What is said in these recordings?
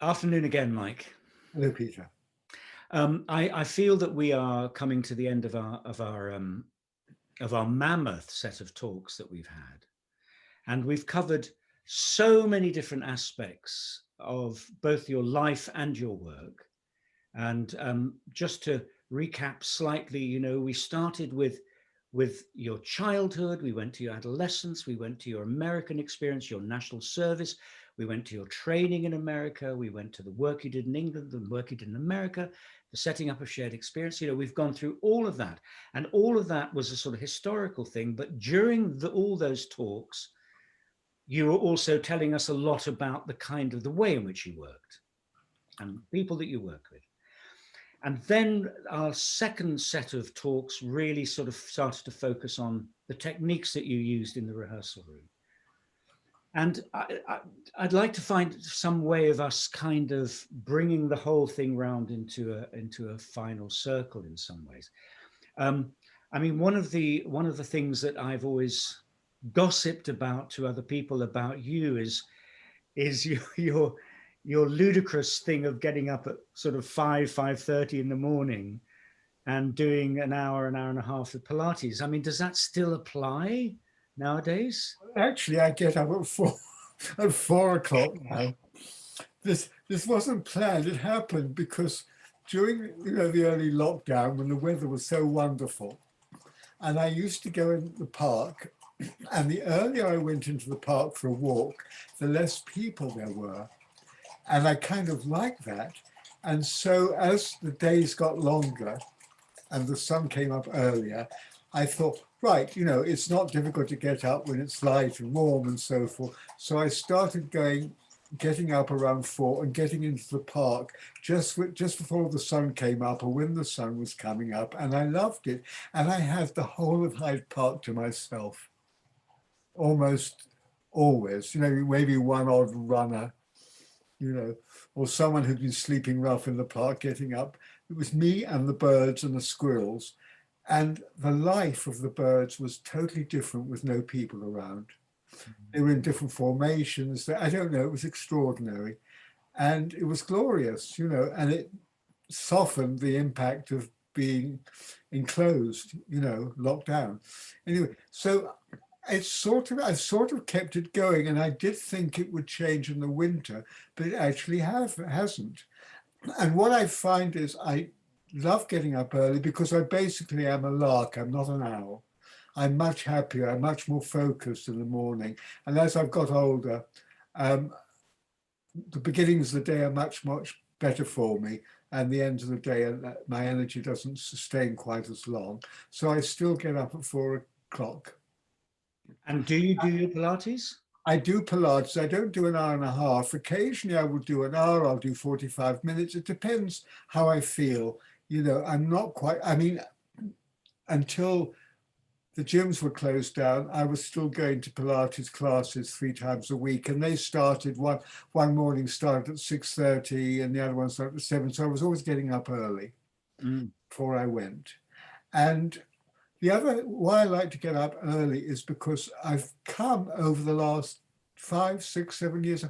Afternoon again, Mike. Hello, Peter. I feel that we are coming to the end of our mammoth set of talks that we've had, and we've covered so many different aspects of both your life and your work. And just to recap slightly, we started with your childhood, we went to your adolescence, we went to your American experience, your national service, we went to your training in America, we went to the work you did in England, the work you did in America, the setting up of shared experience. We've gone through all of that, and all of that was a sort of historical thing. But during all those talks, you were also telling us a lot about the kind of the way in which you worked and people that you work with. And then our second set of talks really sort of started to focus on the techniques that you used in the rehearsal room. And I'd like to find some way of us kind of bringing the whole thing round into a final circle in some ways. I mean, one of the things that I've always gossiped about to other people about you is your ludicrous thing of getting up at sort of 5:30 in the morning and doing an hour and a half of Pilates. I mean, does that still apply nowadays? Actually, I get up at four at 4 o'clock now. This wasn't planned. It happened because during the early lockdown when the weather was so wonderful, and I used to go in the park, and the earlier I went into the park for a walk, the less people there were, and I kind of liked that. And so as the days got longer and the sun came up earlier, I thought, right, it's not difficult to get up when it's light and warm and so forth. So I started getting up around 4 and getting into the park just before the sun came up or when the sun was coming up. And I loved it. And I had the whole of Hyde Park to myself, almost always, maybe one odd runner, or someone who'd been sleeping rough in the park getting up. It was me and the birds and the squirrels. And the life of the birds was totally different with no people around. They were in different formations. I don't know, it was extraordinary. And it was glorious, and it softened the impact of being enclosed, locked down. Anyway, so I sort of kept it going, and I did think it would change in the winter, but it actually hasn't. And what I find is I love getting up early because I basically am a lark. I'm not an owl. I'm much happier. I'm much more focused in the morning. And as I've got older, um, the beginnings of the day are much, much better for me. And the end of the day, my energy doesn't sustain quite as long. So I still get up at 4 o'clock. And do you do your Pilates? I do Pilates. I don't do an hour and a half. Occasionally I will do an hour. I'll do 45 minutes. It depends how I feel. I'm not quite, I mean, until the gyms were closed down, I was still going to Pilates classes 3 times a week. And they started, one morning started at 6:30 and the other one started at 7. So I was always getting up early before I went. And the other why I like to get up early is because I've come over the last 5, 6, 7 years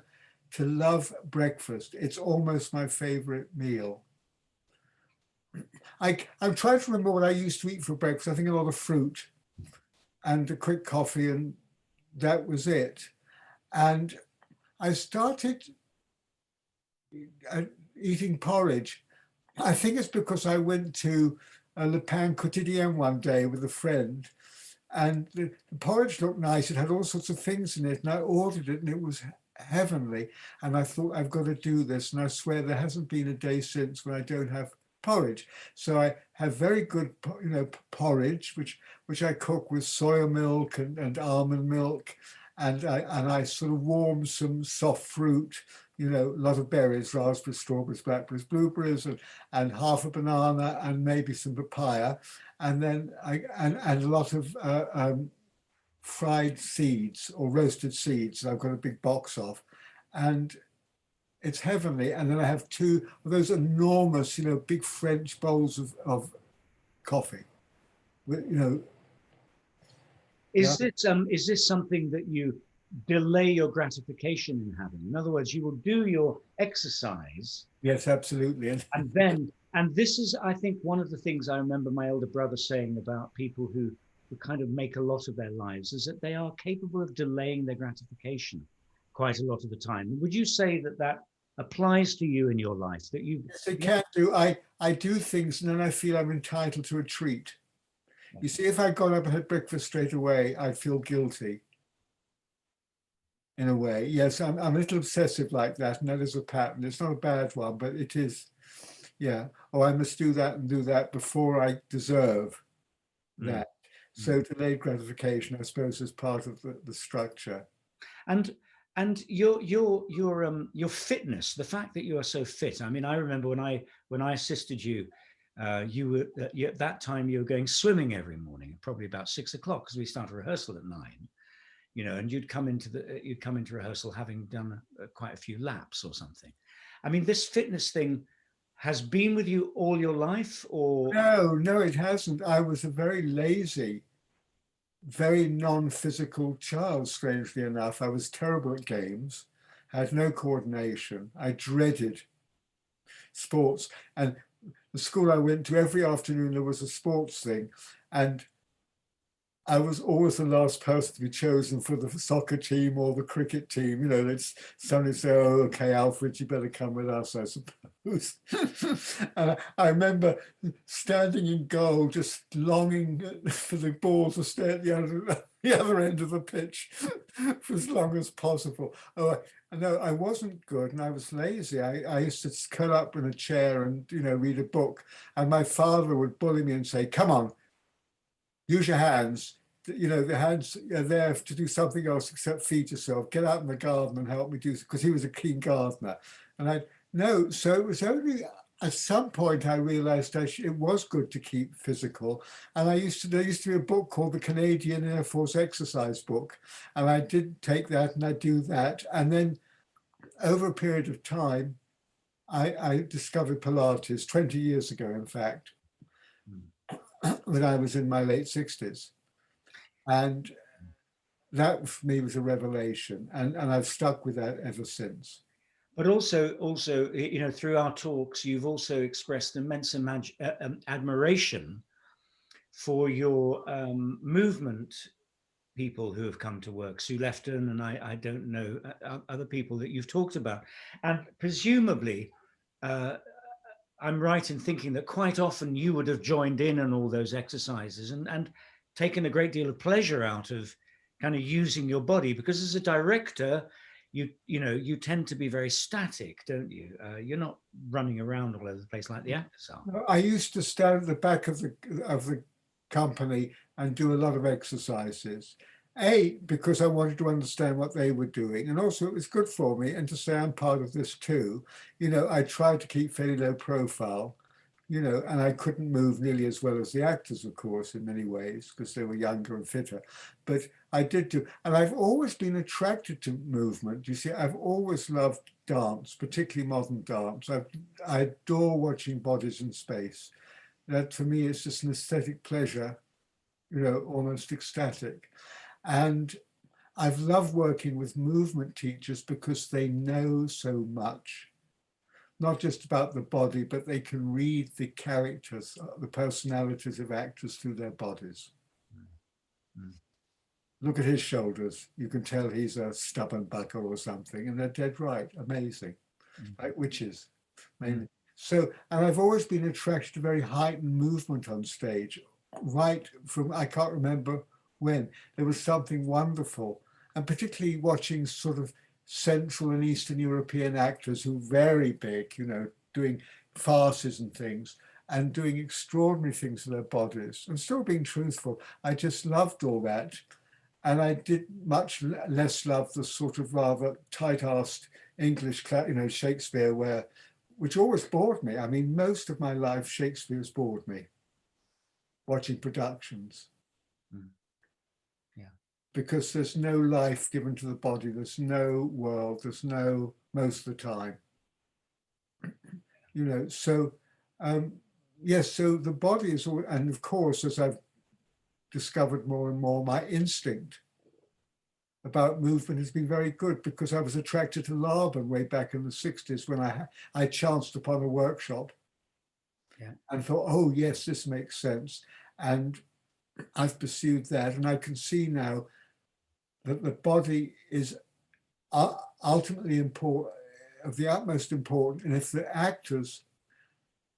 to love breakfast. It's almost my favorite meal. I'm trying to remember what I used to eat for breakfast. I think a lot of fruit and a quick coffee, and that was it. And I started eating porridge. I think it's because I went to Le Pain Quotidien one day with a friend, and the porridge looked nice. It had all sorts of things in it, and I ordered it, and it was heavenly. And I thought, I've got to do this. And I swear there hasn't been a day since when I don't have porridge. So I have very good, porridge, which I cook with soya milk and almond milk, and I sort of warm some soft fruit, a lot of berries, raspberries, strawberries, blackberries, blueberries, and half a banana and maybe some papaya, and then and a lot of fried seeds or roasted seeds that I've got a big box of, and it's heavenly. And then I have 2 of those enormous, big French bowls of coffee. Yeah. Is this something that delay your gratification in having. In other words, you will do your exercise. Yes, absolutely. And then, and this is, I think, one of the things I remember my older brother saying about people who kind of make a lot of their lives is that they are capable of delaying their gratification quite a lot of the time. Would you say that that applies to you in your life? That you, Yes, it can do. I do things and then I feel I'm entitled to a treat. You see, if I got up and had breakfast straight away, I'd feel guilty in a way. Yes, I'm a little obsessive like that, and that is a pattern. It's not a bad one, but it is, yeah. Oh, I must do that and do that before I deserve that. So delayed gratification, I suppose, is part of the structure. and your fitness, the fact that you are so fit. I mean, I remember when I assisted you, you were at that time you were going swimming every morning, probably about 6 o'clock, because we start rehearsal at 9. You know, and you'd come into rehearsal having done quite a few laps or something. I mean, this fitness thing has been with you all your life, or No, it hasn't. I was a very lazy, very non-physical child, strangely enough. I was terrible at games, had no coordination. I dreaded sports. And the school I went to, every afternoon there was a sports thing. And I was always the last person to be chosen for the soccer team or the cricket team. You know, it's somebody say, "Oh, okay, Alfred, you better come with us," I suppose. And I remember standing in goal, just longing for the ball to stay at the other end of the pitch for as long as possible. Oh, no, I wasn't good, and I was lazy. I used to curl up in a chair and read a book, and my father would bully me and say, "Come on, use your hands. The hands are there to do something else except feed yourself. Get out in the garden and help me do," because he was a keen gardener. And I no, so it was only at some point I realized it was good to keep physical. And there used to be a book called the Canadian Air Force Exercise Book, and I did take that and I do that. And then over a period of time, I discovered Pilates 20 years ago, in fact, when I was in my late 60s. And that for me was a revelation, and I've stuck with that ever since. but also, through our talks, you've also expressed immense admiration for your movement people who have come to work, Sue Lefton, and I don't know other people that you've talked about, and presumably. I'm right in thinking that quite often you would have joined in on all those exercises and taken a great deal of pleasure out of kind of using your body, because as a director, you tend to be very static, don't you? You're not running around all over the place like the actors are. I used to stand at the back of the company and do a lot of exercises. Because I wanted to understand what they were doing, and also it was good for me, and to say I'm part of this too. I tried to keep fairly low profile, and I couldn't move nearly as well as the actors, of course, in many ways, because they were younger and fitter. But I did do, and I've always been attracted to movement. You see, I've always loved dance, particularly modern dance. I adore watching bodies in space. That for me is just an aesthetic pleasure, almost ecstatic. And I've loved working with movement teachers because they know so much, not just about the body, but they can read the characters, the personalities of actors through their bodies. Mm. Look at his shoulders. You can tell he's a stubborn bucker or something, and they're dead right. Amazing. Like witches, mainly. So, and I've always been attracted to very heightened movement on stage, right from, I can't remember when. There was something wonderful, and particularly watching sort of Central and Eastern European actors who are very big, doing farces and things, and doing extraordinary things with their bodies, and still being truthful. I just loved all that. And I did much less love the sort of rather tight-assed English, Shakespeare, which always bored me. I mean, most of my life, Shakespeare's bored me, watching productions. Yeah. Because there's no life given to the body. There's no world. There's no, most of the time. So, yes, so the body is all, and of course, as I've discovered more and more, my instinct about movement has been very good, because I was attracted to Laban way back in the 60s when I chanced upon a workshop and thought, oh yes, this makes sense. And I've pursued that, and I can see now that the body is ultimately important, of the utmost importance. And if the actors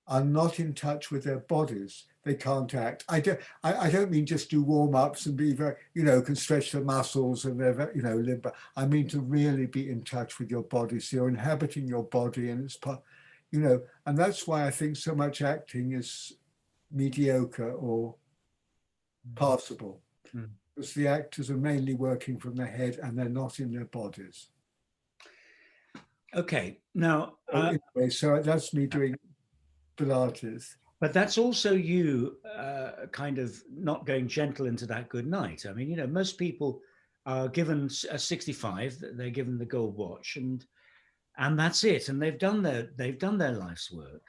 are not in touch with their bodies, they can't act. I don't mean just do warm-ups and be very, can stretch the muscles and they're, limber. I mean to really be in touch with your body. So you're inhabiting your body, and it's part, and that's why I think so much acting is mediocre or passable. Because the actors are mainly working from their head and they're not in their bodies. Okay, now anyway, so that's me doing Pilates. But that's also you kind of not going gentle into that good night. I mean, most people are given a 65, they're given the gold watch, and that's it, and they've done their life's work,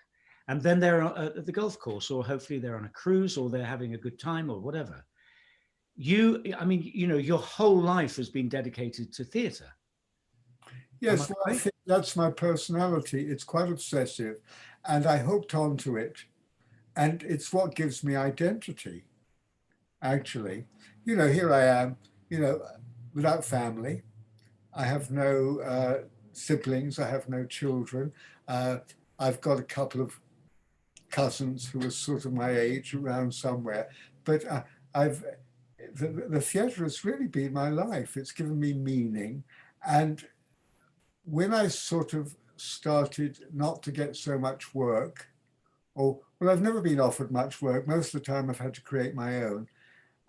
and then they're at the golf course, or hopefully they're on a cruise, or they're having a good time, or whatever. I mean, your whole life has been dedicated to theatre. Yes, well, I think that's my personality. It's quite obsessive, and I hooked onto it, and it's what gives me identity, actually. Here I am, without family. I have no siblings. I have no children. I've got a couple of cousins who are sort of my age around somewhere, but the theatre has really been my life. It's given me meaning. And when I sort of started not to get so much work, well, I've never been offered much work. Most of the time I've had to create my own,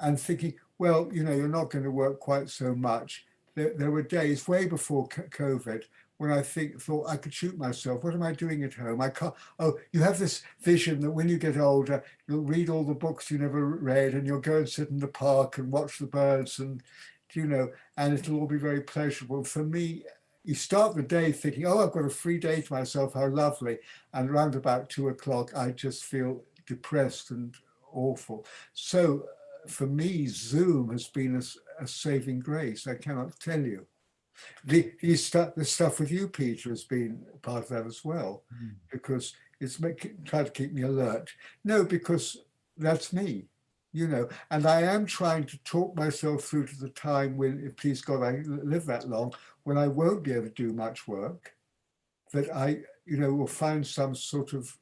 and thinking, well, you're not going to work quite so much. There were days way before COVID when I thought I could shoot myself. What am I doing at home? I can't. Oh, you have this vision that when you get older, you'll read all the books you never read, and you'll go and sit in the park and watch the birds, and and it'll all be very pleasurable. For me, you start the day thinking, oh, I've got a free day to myself, how lovely. And around about 2 o'clock, I just feel depressed and awful. So for me, Zoom has been a saving grace. I cannot tell you. The stuff with you, Peter, has been part of that as well, because it's trying to keep me alert. No, because that's me. And I am trying to talk myself through to the time when, if please God, I live that long, when I won't be able to do much work, that I, will find some sort of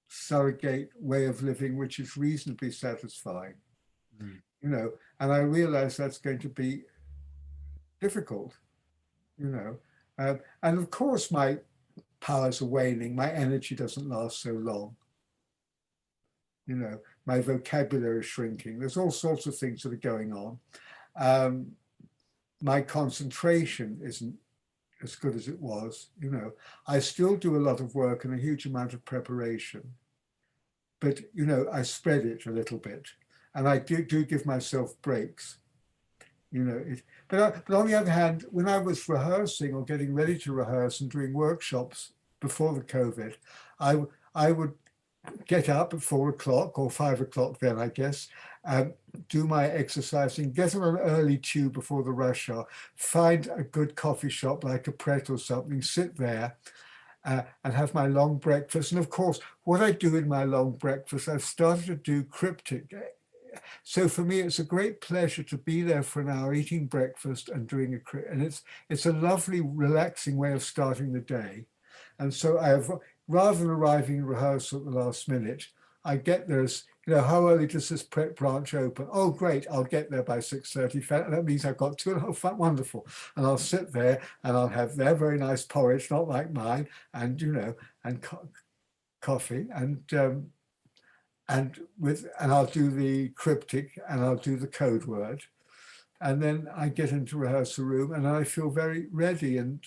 surrogate way of living which is reasonably satisfying, and I realize that's going to be difficult, and of course my powers are waning, my energy doesn't last so long. My vocabulary is shrinking. There's all sorts of things that are going on. My concentration isn't as good as it was. I still do a lot of work and a huge amount of preparation, but I spread it a little bit, and I do give myself breaks. But on the other hand, when I was rehearsing or getting ready to rehearse and doing workshops before the COVID, I would get up at 4 o'clock or 5 o'clock then, I guess, do my exercising, get on an early tube before the rush hour, find a good coffee shop like a Pret or something, sit there and have my long breakfast. And of course, what I do in my long breakfast, I've started to do cryptic. So for me, it's a great pleasure to be there for an hour eating breakfast and doing and it's a lovely, relaxing way of starting the day. And so I have, rather than arriving in rehearsal at the last minute, I get there as, how early does this Pret branch open? Oh, great, I'll get there by 6:30. That means I've got 2.5 hours, wonderful. And I'll sit there and I'll have their very nice porridge, not like mine, and, and coffee, and I'll do the cryptic and I'll do the code word. And then I get into rehearsal room and I feel very ready and,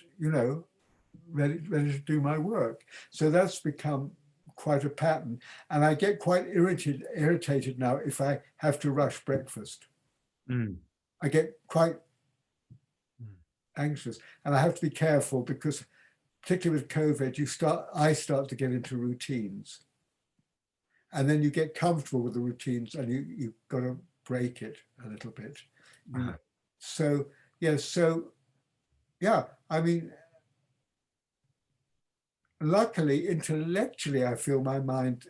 ready to do my work. So that's become quite a pattern. And I get quite irritated now if I have to rush breakfast. I get quite anxious, and I have to be careful because particularly with COVID, I start to get into routines. And then you get comfortable with the routines and you've got to break it a little bit. So, Yes. So, yeah, I mean, luckily, intellectually, I feel my mind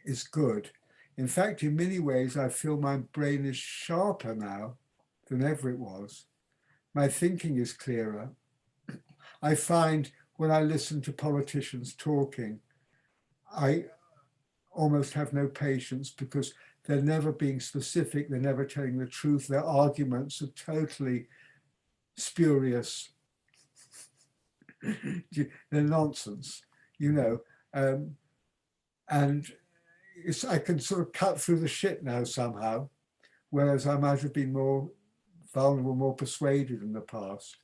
is good. In fact, in many ways, I feel my brain is sharper now than ever it was. My thinking is clearer. I find when I listen to politicians talking, I almost have no patience because they're never being specific, they're never telling the truth, their arguments are totally spurious, they're nonsense, you know. And I can sort of cut through the shit now somehow, whereas I might have been more vulnerable, more persuaded in the past.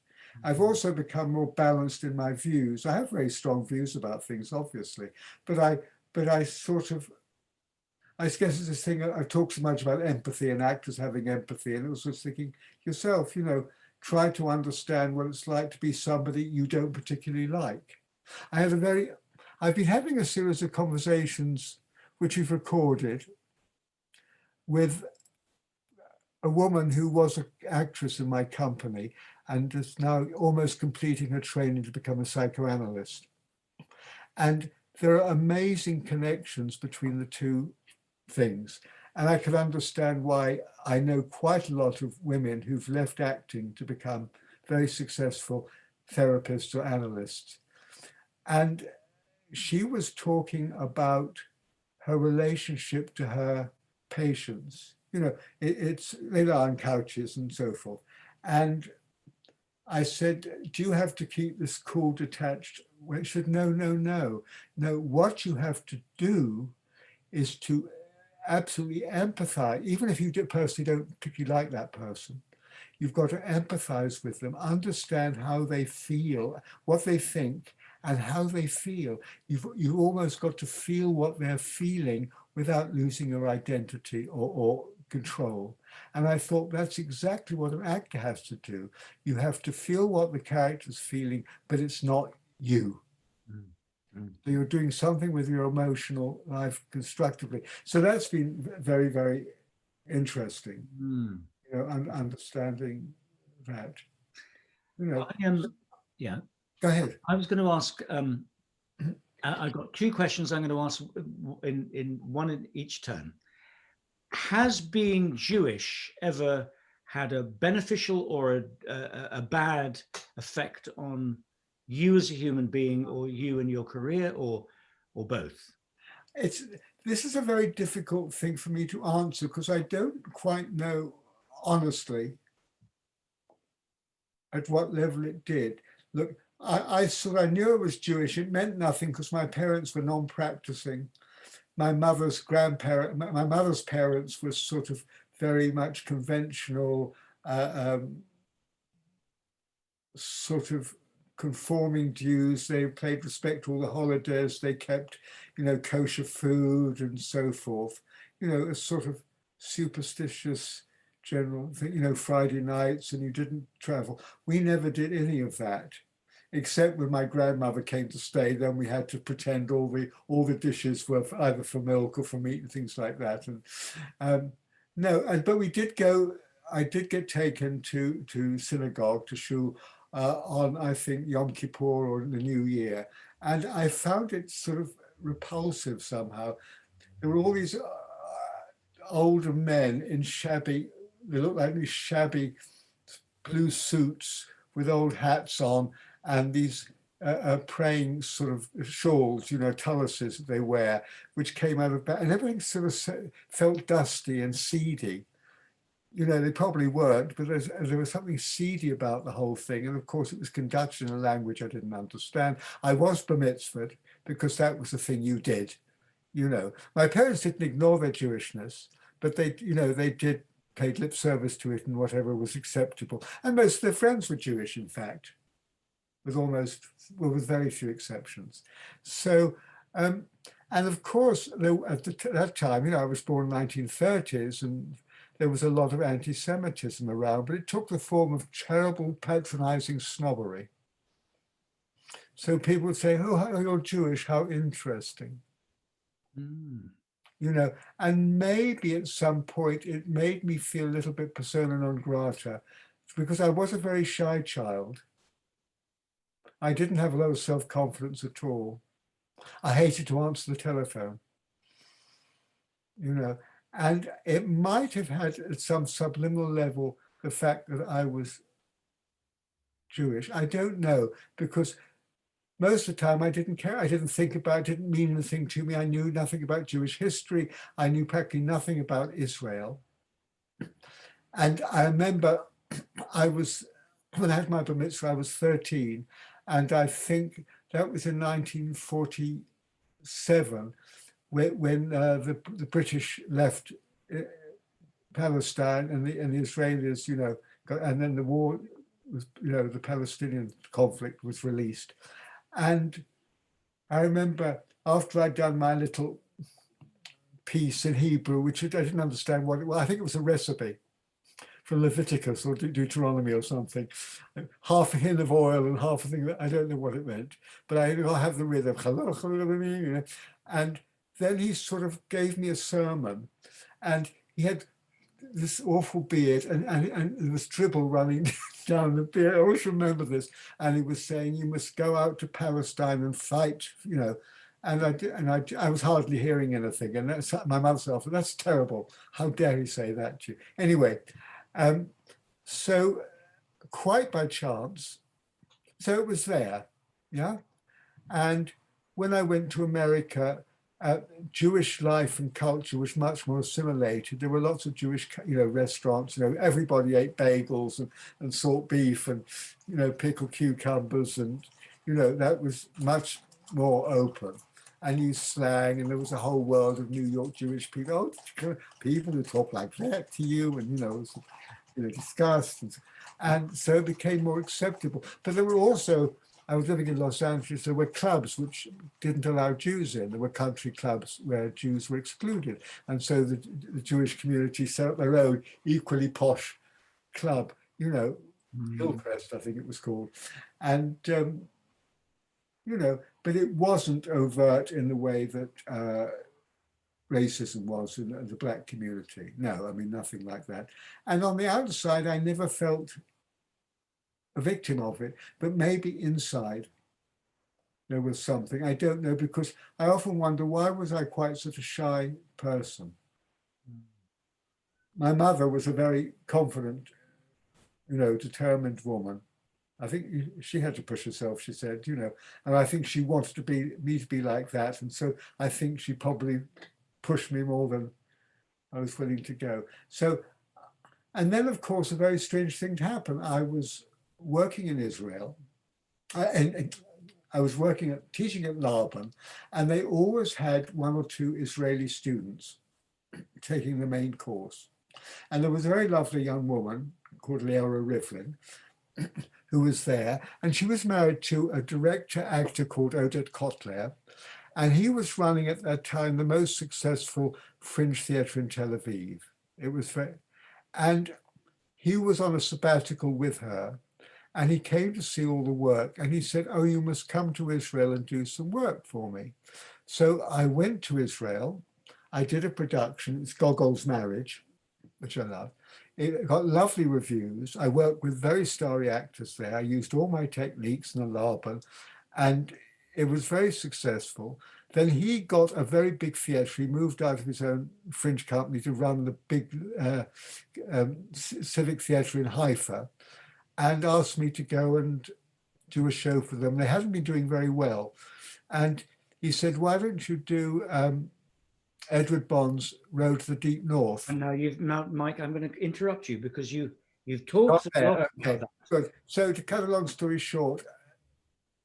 I've also become more balanced in my views. I have very strong views about things, obviously, but I sort of, I guess it's this thing, I've talked so much about empathy and actors having empathy, and I was just thinking yourself, you know, try to understand what it's like to be somebody you don't particularly like. I've been having a series of conversations which we've recorded with a woman who was an actress in my company and is now almost completing her training to become a psychoanalyst. And there are amazing connections between the two things. And I can understand why I know quite a lot of women who've left acting to become very successful therapists or analysts. And she was talking about her relationship to her patients. You know, they lie on couches and so forth. And I said, do you have to keep this cool, detached? Well, she said, no, no, no. No, what you have to do is to absolutely empathize, even if you personally don't particularly like that person. You've got to empathize with them, understand how they feel, what they think, and how they feel. You've almost got to feel what they're feeling without losing your identity or control. And I thought that's exactly what an actor has to do. You have to feel what the character's feeling, but it's not you. So you're doing something with your emotional life constructively. So that's been very, very interesting, you know, understanding that. You know, Yeah, go ahead. I was going to ask. I've got two questions. I'm going to ask in one in each turn. Has being Jewish ever had a beneficial or a bad effect on you as a human being, or you and your career, or both? This is a very difficult thing for me to answer because I don't quite know honestly at what level it did. Look, I knew I was Jewish. It meant nothing because my parents were non-practicing. My mother's parents were sort of very much conventional, sort of conforming Jews. They paid respect to all the holidays. They kept, you know, kosher food and so forth. You know, a sort of superstitious general thing, you know, Friday nights, and you didn't travel. We never did any of that, except when my grandmother came to stay. Then we had to pretend all the dishes were either for milk or for meat and things like that. And no, but we did go. I did get taken to synagogue, to shul, on, I think, Yom Kippur or the New Year. And I found it sort of repulsive somehow. There were all these older men in shabby, they looked like these shabby blue suits with old hats on, and these praying sort of shawls, you know, taluses that they wear, which came out of, and everything sort of felt dusty and seedy. You know, they probably weren't, but there was something seedy about the whole thing. And of course, it was conducted in a language I didn't understand. I was bar mitzvahed because that was the thing you did. You know, my parents didn't ignore their Jewishness, but they, you know, they did pay lip service to it and whatever was acceptable. And most of their friends were Jewish, in fact, with very few exceptions. So, and of course, at that time, you know, I was born in the 1930s, and there was a lot of anti-Semitism around, but it took the form of terrible patronizing snobbery. So people would say, oh, you're Jewish, how interesting. You know, and maybe at some point it made me feel a little bit persona non grata because I was a very shy child. I didn't have a lot of self-confidence at all. I hated to answer the telephone, you know, and it might have had at some subliminal level the fact that I was Jewish. I don't know, because most of the time I didn't care. I didn't think about it, didn't mean anything to me. I knew nothing about Jewish history. I knew practically nothing about Israel. And I remember when I had my bar mitzvah, I was 13. And I think that was in 1947, when the British left Palestine and the Israelis, and then the war was, the Palestinian conflict was released. And I remember after I'd done my little piece in Hebrew, which I didn't understand what it was, I think it was a recipe for Leviticus or Deuteronomy or something, half a hin of oil and half a thing, I don't know what it meant, but I have the rhythm. And then he sort of gave me a sermon, and he had this awful beard and there was dribble running down the beard. I always remember this. And he was saying, you must go out to Palestine and fight, and I was hardly hearing anything. And that's, my mother said, that's terrible. How dare he say that to you? Anyway, so quite by chance, so it was there, yeah? And when I went to America, Jewish life and culture was much more assimilated. There were lots of Jewish, restaurants. Everybody ate bagels and salt beef and, pickled cucumbers, and that was much more open. And used slang, and there was a whole world of New York Jewish people. People who talk like that to you, and discussed, and so it became more acceptable. But there were also, I was living in Los Angeles, there were clubs which didn't allow Jews in. There were country clubs where Jews were excluded. And so the Jewish community set up their own equally posh club, Hillcrest, I think it was called. And, but it wasn't overt in the way that racism was in the Black community. No, I mean, nothing like that. And on the outside, I never felt a victim of it, but maybe inside there was something. I don't know, because I often wonder, why was I quite such a shy person? My mother was a very confident, determined woman. I think she had to push herself, she said, and I think she wanted me to be like that. And so I think she probably pushed me more than I was willing to go. So, and then of course, a very strange thing happened. I was working in Israel, and I was teaching at Laban, and they always had one or two Israeli students taking the main course. And there was a very lovely young woman called Leora Rivlin, who was there, and she was married to a director-actor called Oded Kotler, and he was running at that time the most successful fringe theatre in Tel Aviv. It was and he was on a sabbatical with her, and he came to see all the work, and he said, oh, you must come to Israel and do some work for me. So I went to Israel. I did a production, it's Gogol's Marriage, which I love. It got lovely reviews. I worked with very starry actors there. I used all my techniques in the Laban, and it was very successful. Then he got a very big theatre. He moved out of his own fringe company to run the big civic theatre in Haifa, and asked me to go and do a show for them. They hadn't been doing very well. And he said, why don't you do Edward Bond's Road to the Deep North? And now, Mike, I'm going to interrupt you, because you've talked a lot about that. Good. So to cut a long story short,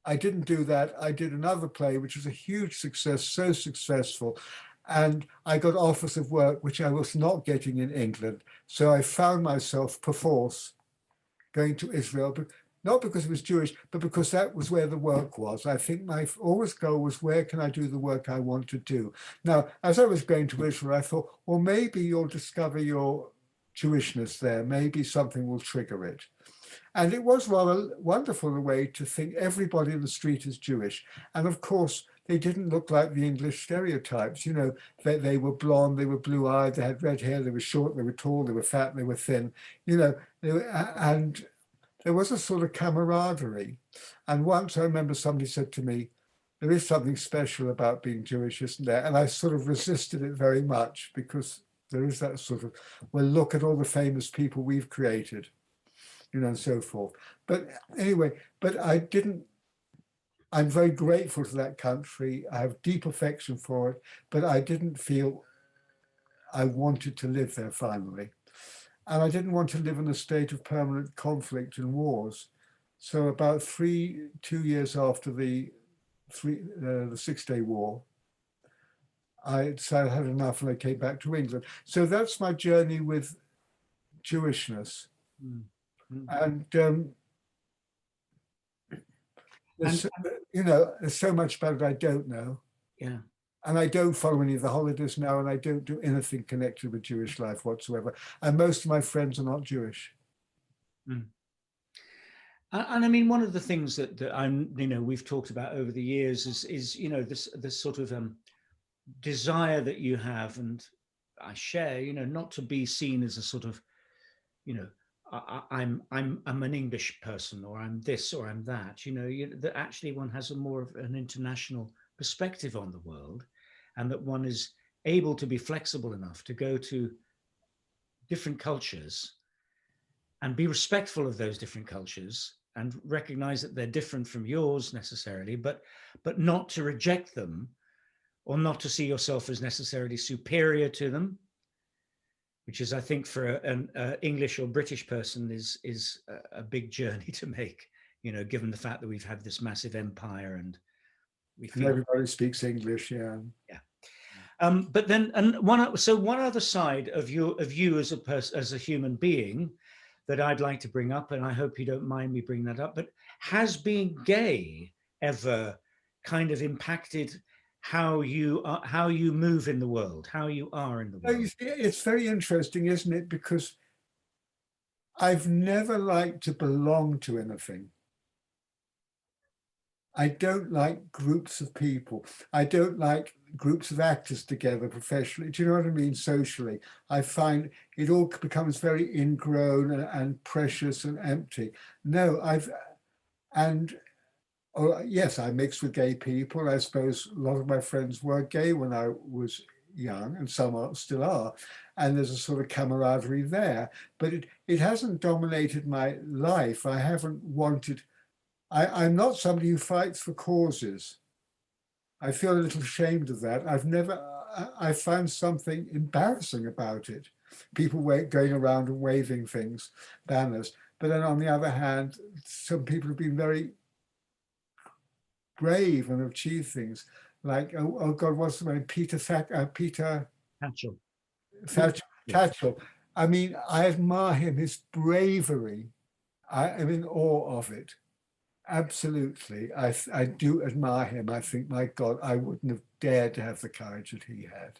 I didn't do that. I did another play, which was a huge success, so successful. And I got offers of work, which I was not getting in England. So I found myself perforce going to Israel, but not because it was Jewish, but because that was where the work was. I think my always goal was, where can I do the work I want to do? Now, as I was going to Israel, I thought, well, maybe you'll discover your Jewishness there. Maybe something will trigger it. And it was rather wonderful in a way to think everybody in the street is Jewish. And of course, they didn't look like the English stereotypes. You know, they were blonde, they were blue-eyed, they had red hair, they were short, they were tall, they were fat, they were thin. You know, and there was a sort of camaraderie. And once I remember somebody said to me, there is something special about being Jewish, isn't there? And I sort of resisted it very much because there is that sort of, well, look at all the famous people we've created, you know, and so forth. But anyway, but I'm very grateful to that country. I have deep affection for it, but I didn't feel I wanted to live there finally. And I didn't want to live in a state of permanent conflict and wars. So about 2 years after the 6-Day War, I decided I had enough and I came back to England. So that's my journey with Jewishness. Mm-hmm. And you know, there's so much about it I don't know. Yeah. And I don't follow any of the holidays now, and I don't do anything connected with Jewish life whatsoever. And most of my friends are not Jewish. Mm. And I mean, one of the things that I'm, you know, we've talked about over the years is you know, this sort of desire that you have, and I share, you know, not to be seen as a sort of, you know, I'm an English person, or I'm this, or I'm that. You know, that actually one has a more of an international perspective on the world, and that one is able to be flexible enough to go to different cultures and be respectful of those different cultures and recognize that they're different from yours necessarily, but not to reject them, or not to see yourself as necessarily superior to them, which is, I think, for an English or British person is a big journey to make, you know, given the fact that we've had this massive empire and we feel, and everybody speaks English, yeah. But then, and one other side of you as a person, as a human being, that I'd like to bring up, and I hope you don't mind me bringing that up, but has being gay ever kind of impacted how you move in the world, how you are in the You world? see, it's very interesting, isn't it? Because I've never liked to belong to anything. I don't like groups of people. I don't like groups of actors together professionally. Do you know what I mean? Socially, I find it all becomes very ingrown and precious and empty. No, yes, I mixed with gay people. I suppose a lot of my friends were gay when I was young, and some still are. And there's a sort of camaraderie there. But it hasn't dominated my life. I haven't wanted. I'm not somebody who fights for causes. I feel a little ashamed of that. I found something embarrassing about it. People going around and waving things, banners. But then on the other hand, some people have been very brave and achieved things. Like, oh God, what's the name? Peter Hatchel. Tatchell. I mean, I admire him, his bravery. I am in awe of it. Absolutely. I do admire him. I think, my God, I wouldn't have dared to have the courage that he had.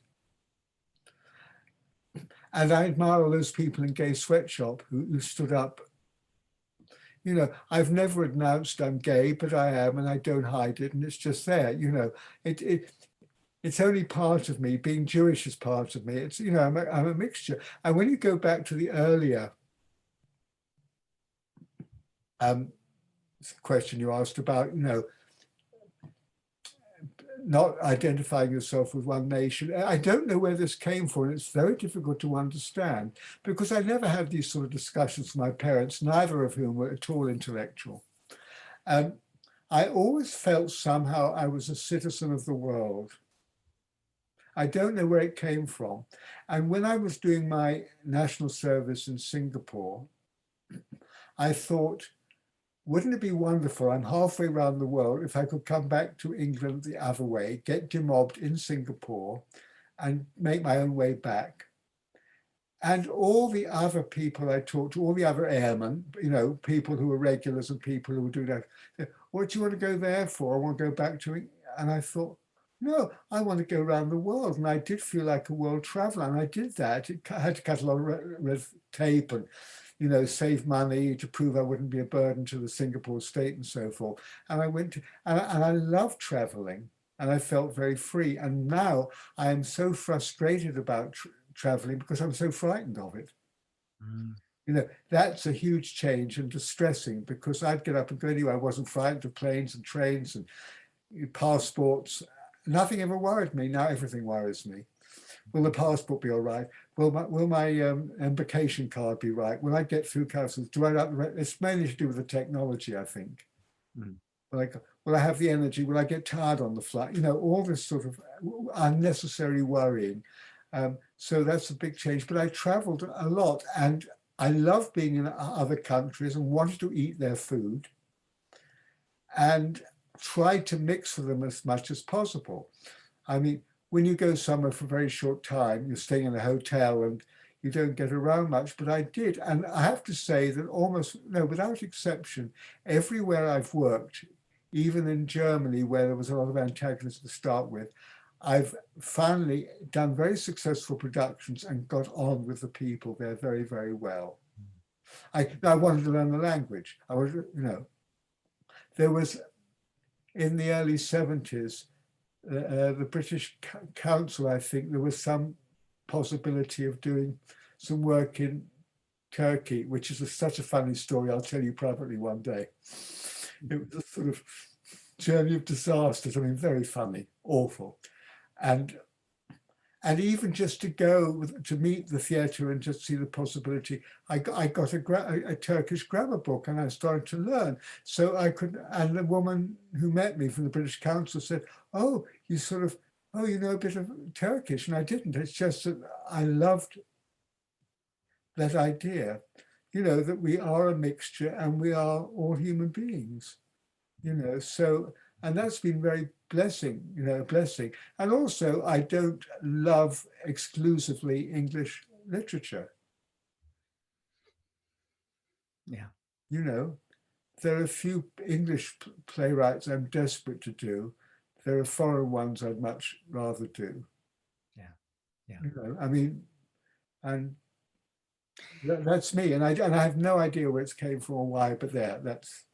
And I admire all those people in Gay Sweatshop who stood up. You know, I've never announced I'm gay, but I am, and I don't hide it, and it's just there. You know, it's only part of me. Being Jewish is part of me. It's, you know, I'm a mixture. And when you go back to the earlier question you asked about, you know, not identifying yourself with one nation. I don't know where this came from. It's very difficult to understand because I never had these sort of discussions with my parents, neither of whom were at all intellectual. I always felt somehow I was a citizen of the world. I don't know where it came from. And when I was doing my national service in Singapore, I thought, wouldn't it be wonderful? I'm halfway around the world. If I could come back to England the other way, get demobbed in Singapore and make my own way back. And all the other people I talked to, all the other airmen, you know, people who were regulars and people who were doing that, what do you want to go there for? I want to go back to it. And I thought, no, I want to go around the world. And I did feel like a world traveler. And I did that. I had to cut a lot of red tape and, you know, save money to prove I wouldn't be a burden to the Singapore state and so forth. And I went to, and I love traveling. and I felt very free. And now I am so frustrated about traveling because I'm so frightened of it. Mm. You know, that's a huge change and distressing, because I'd get up and go anywhere. I wasn't frightened of planes and trains and passports. Nothing ever worried me. Now everything worries me. Will the passport be all right? Will my embarkation card be right? Will I get through customs? Do I have the right? It's mainly to do with the technology, I think. Mm. Will I have the energy? Will I get tired on the flight? You know, all this sort of unnecessary worrying. So that's a big change. But I traveled a lot, and I love being in other countries and wanted to eat their food and try to mix with them as much as possible. I mean, when you go somewhere for a very short time, you're staying in a hotel and you don't get around much, but I did. And I have to say that almost, no, without exception, everywhere I've worked, even in Germany, where there was a lot of antagonism to start with, I've finally done very successful productions and got on with the people there very, very well. I wanted to learn the language. I was, you know, there was in the early 70s, the British Council, I think there was some possibility of doing some work in Turkey, which is such a funny story. I'll tell you privately one day. It was a sort of journey of disaster, something very funny, awful. And even just to go to meet the theatre and just see the possibility, I got a Turkish grammar book and I started to learn. So I could, and the woman who met me from the British Council said, oh, you sort of, oh, you know a bit of Turkish. And I didn't. It's just that I loved that idea, you know, that we are a mixture and we are all human beings, you know. So, and that's been very blessing, you know, blessing. And also, I don't love exclusively English literature. Yeah. You know, there are a few English playwrights I'm desperate to do. There are foreign ones I'd much rather do. Yeah. Yeah. You know, I mean, and that's me. And I have no idea where it came from or why, but that's,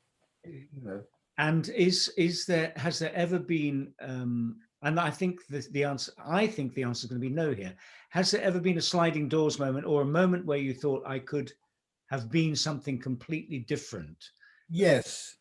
you know. And has there ever been, and I think the answer is going to be no here. Has there ever been a sliding doors moment, or a moment where you thought I could have been something completely different? Yes,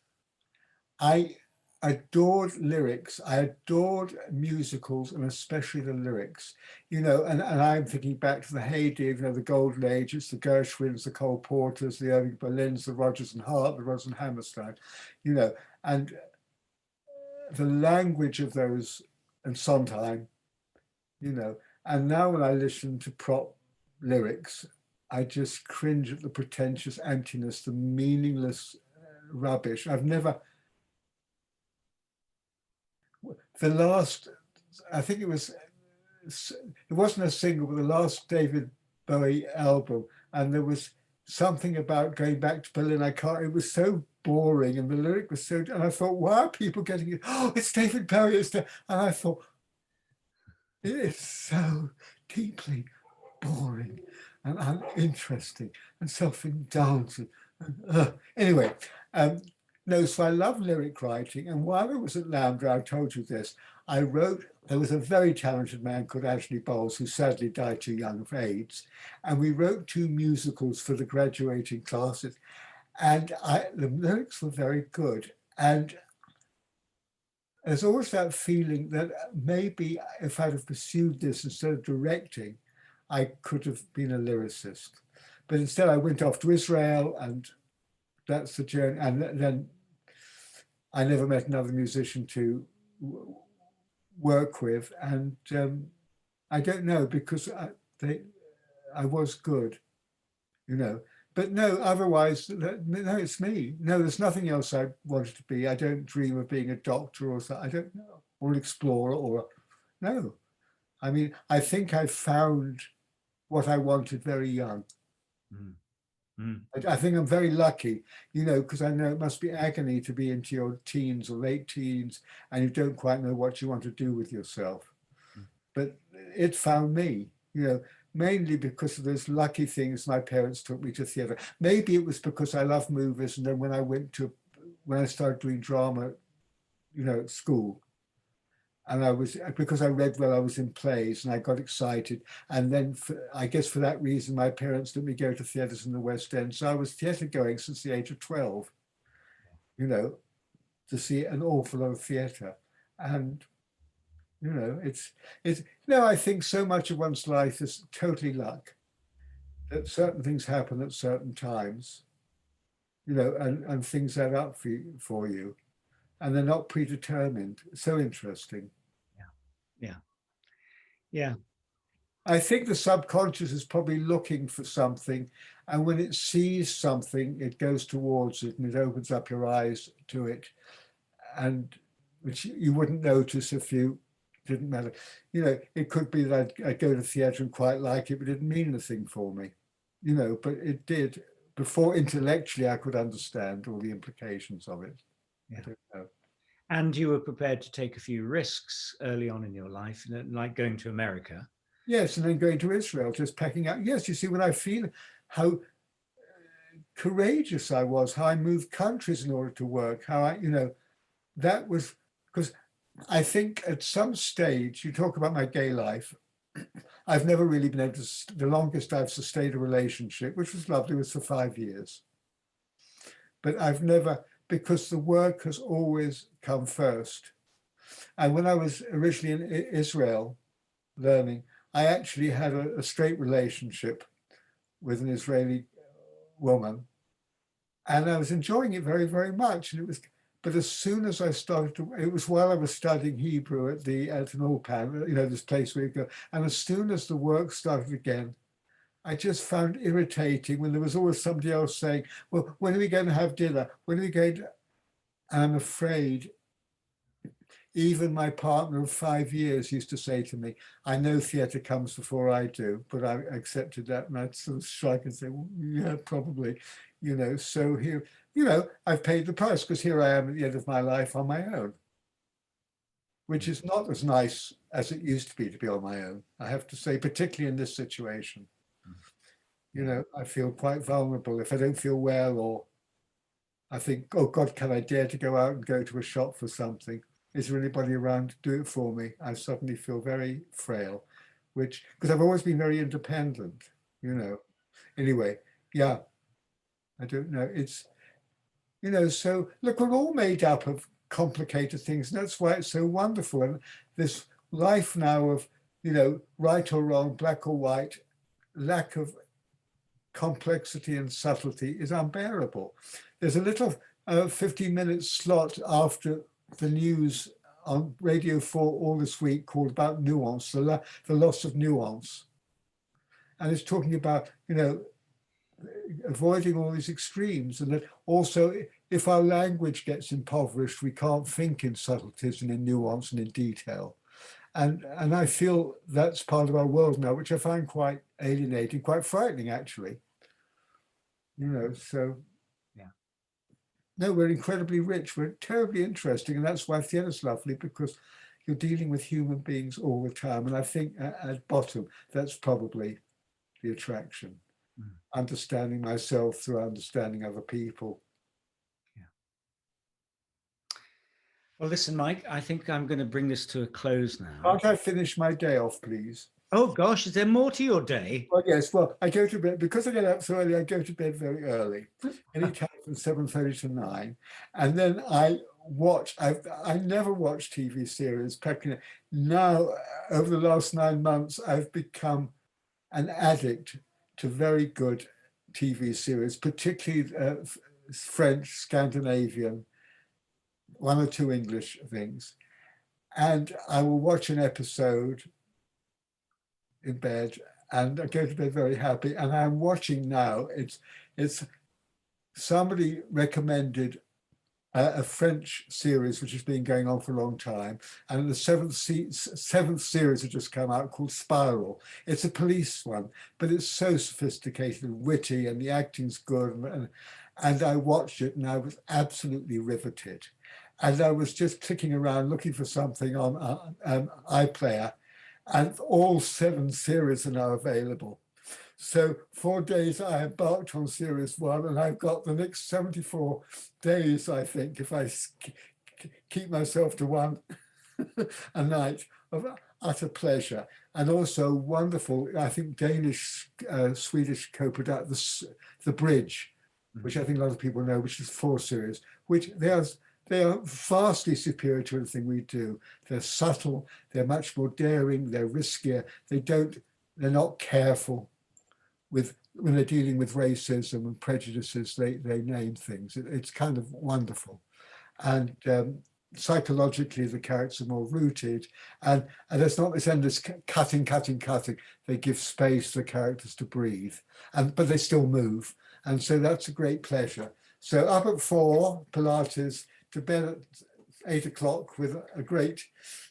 I adored lyrics. I adored musicals, and especially the lyrics. You know, and I'm thinking back to the heyday of, you know, the golden age. It's the Gershwins, the Cole Porters, the Irving Berlins, the Rodgers and Hart, the Rodgers and Hammerstein. You know, and the language of those, and Sondheim. You know, and now when I listen to prop lyrics, I just cringe at the pretentious emptiness, the meaningless rubbish. I've never the last, I think it wasn't a single, but the last David Bowie album, and there was something about going back to Berlin. It was so boring, and the lyric was so, and I thought, why are people getting it? Oh, it's David Bowie. And I thought, it is so deeply boring and uninteresting and self-indulgent. Anyway, no, so I love lyric writing. And while I was at Lambda, I told you this, there was a very talented man called Ashley Bowles, who sadly died too young of AIDS. And we wrote 2 musicals for the graduating classes. And the lyrics were very good. And there's always that feeling that maybe if I'd have pursued this instead of directing, I could have been a lyricist. But instead I went off to Israel, and that's the journey. And then I never met another musician to work with. And I don't know, because I was good, you know. But no, otherwise, no, it's me. No, there's nothing else I wanted to be. I don't dream of being a doctor or something. I don't know, or an explorer, or no. I mean, I think I found what I wanted very young. Mm. Mm. I think I'm very lucky, you know, because I know it must be agony to be into your teens or late teens and you don't quite know what you want to do with yourself. Mm. But it found me, you know, mainly because of those lucky things my parents took me to theatre. Maybe it was because I love movies, and then when I started doing drama, you know, at school, And I was, because I read well, I was in plays and I got excited. And then I guess for that reason, my parents let me go to theatres in the West End. So I was theatre going since the age of 12, you know, to see an awful lot of theatre. And, you know, I think so much of one's life is totally luck, that certain things happen at certain times, you know, and things add up for you, and they're not predetermined. So interesting. Yeah. Yeah. I think the subconscious is probably looking for something, and when it sees something, it goes towards it and it opens up your eyes to it, and which you wouldn't notice if you didn't matter. You know, it could be that I'd go to theatre and quite like it, but it didn't mean anything for me, you know, but it did. Before intellectually I could understand all the implications of it. Yeah. I don't know. And you were prepared to take a few risks early on in your life, like going to America. Yes, and then going to Israel, just packing out. Yes, you see, when I feel how courageous I was, how I moved countries in order to work, how I, you know, that was because I think at some stage, you talk about my gay life, I've never really been able to, the longest I've sustained a relationship, which was lovely, was for 5 years. But I've never, because the work has always come first. And when I was originally in Israel learning, I actually had a straight relationship with an Israeli woman, and I was enjoying it very, very much. And it was, but as soon as I started to, it was while I was studying Hebrew at an Ulpan, you know, this place where you go. And as soon as the work started again, I just found irritating when there was always somebody else saying, "Well, when are we going to have dinner? When are we going to?" And I'm afraid even my partner of 5 years used to say to me, "I know theatre comes before I do," but I accepted that, and I'd sort of shrug and say, "Well, yeah, probably," you know. So here, you know, I've paid the price, because here I am at the end of my life on my own, which is not as nice as it used to be on my own, I have to say, particularly in this situation. You know, I feel quite vulnerable if I don't feel well, or I think, "Oh God, can I dare to go out and go to a shop for something? Is there anybody around to do it for me?" I suddenly feel very frail, which, because I've always been very independent, you know. Anyway, yeah, I don't know. It's, you know, so look, we're all made up of complicated things, and that's why it's so wonderful. And this life now of, you know, right or wrong, black or white, lack of complexity and subtlety is unbearable. There's a little 15-minute slot after the news on Radio 4 all this week called about nuance, the loss of nuance. And it's talking about, you know, avoiding all these extremes, and that also if our language gets impoverished, we can't think in subtleties and in nuance and in detail. And I feel that's part of our world now, which I find quite alienating, quite frightening, actually. You know, so Yeah. No, we're incredibly rich. We're terribly interesting, and that's why theatre's lovely, because you're dealing with human beings all the time. And I think at bottom, that's probably the attraction. Understanding myself through understanding other people. Yeah. Well, listen, Mike, I think I'm going to bring this to a close now. Can't I finish my day off, please? Oh gosh, is there more to your day? Well, yes. Well, I go to bed, because I get up so early, I go to bed very early, anytime from 7:30 to 9. And then I watch, I never watch TV series. Now, over the last 9 months, I've become an addict to very good TV series, particularly French, Scandinavian, one or two English things. And I will watch an episode in bed, and I go to bed very happy. And I'm watching now, it's somebody recommended a French series which has been going on for a long time, and the seventh series has just come out, called Spiral. It's a police one, but it's so sophisticated and witty, and the acting's good. And I watched it, and I was absolutely riveted. And I was just clicking around looking for something on iPlayer, and all 7 series are now available. So 4 days I embarked on series 1, and I've got the next 74 days, I think, if I keep myself to one. a night of utter pleasure, and also wonderful, I think, Danish, Swedish co-product, the Bridge, which I think a lot of people know, which is 4 series, which they are vastly superior to anything we do. They're subtle, they're much more daring, they're riskier, they're not careful with when they're dealing with racism and prejudices, they name things. It's kind of wonderful. And psychologically, the characters are more rooted, and there's not this endless cutting. They give space for the characters to breathe, but they still move, and so that's a great pleasure. So up at 4, Pilates, to bed at 8 o'clock with a great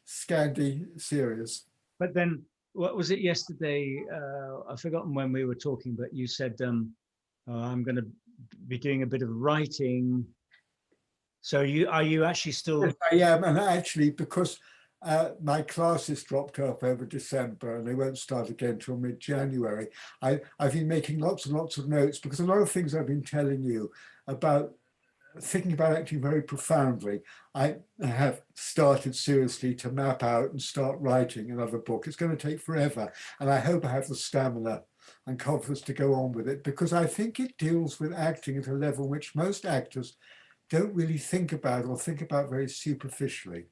Scandi series. But then, what was it yesterday? I've forgotten when we were talking, but you said, oh, I'm going to be doing a bit of writing. So are you actually still? Yes, I am, and actually, because my classes dropped off over December and they won't start again till mid-January, I've been making lots and lots of notes, because a lot of things I've been telling you about thinking about acting very profoundly, I have started seriously to map out and start writing another book. It's going to take forever, and I hope I have the stamina and confidence to go on with it, because I think it deals with acting at a level which most actors don't really think about, or think about very superficially.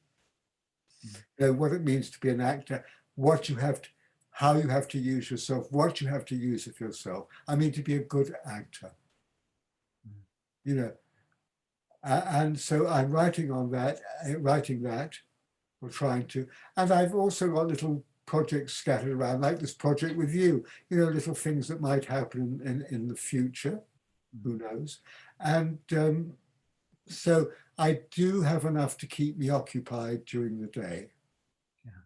You know, what it means to be an actor, what you have to, how you have to use yourself, what you have to use of yourself. I mean, to be a good actor, you know. And so I'm writing on that, or trying to. And I've also got little projects scattered around, like this project with you, you know, little things that might happen in the future, who knows. And so I do have enough to keep me occupied during the day. Yeah.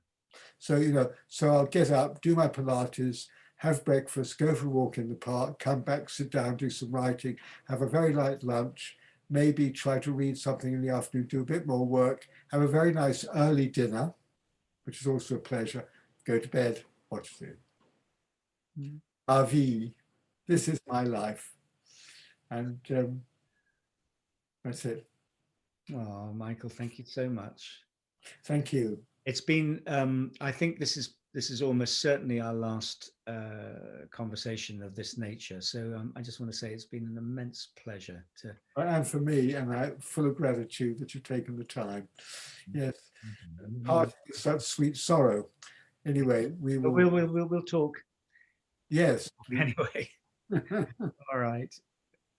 So, you know, so I'll get up, do my Pilates, have breakfast, go for a walk in the park, come back, sit down, do some writing, have a very light lunch, maybe try to read something in the afternoon, do a bit more work, have a very nice early dinner, which is also a pleasure, go to bed, watch it. Ma vie, this is my life. And that's it. Oh, Michael, thank you so much. Thank you. It's been, I think this is almost certainly our last conversation of this nature. So I just want to say it's been an immense pleasure to. And for me, and I'm full of gratitude that you've taken the time. Yes, part of such sweet sorrow. Anyway, we will. We'll talk. Yes. Anyway. All right.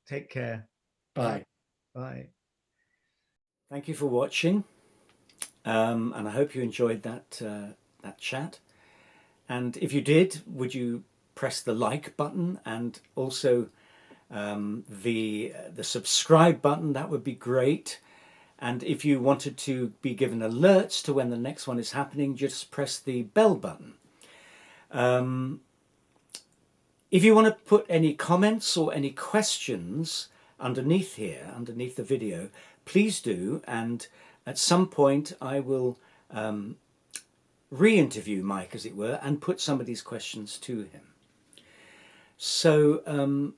Take care. Bye. Bye. Thank you for watching, and I hope you enjoyed that chat. And if you did, would you press the like button, and also the subscribe button? That would be great. And if you wanted to be given alerts to when the next one is happening, just press the bell button. If you want to put any comments or any questions underneath here, underneath the video, please do. And at some point I will re-interview Mike, as it were, and put some of these questions to him. So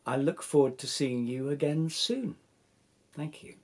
I look forward to seeing you again soon. Thank you.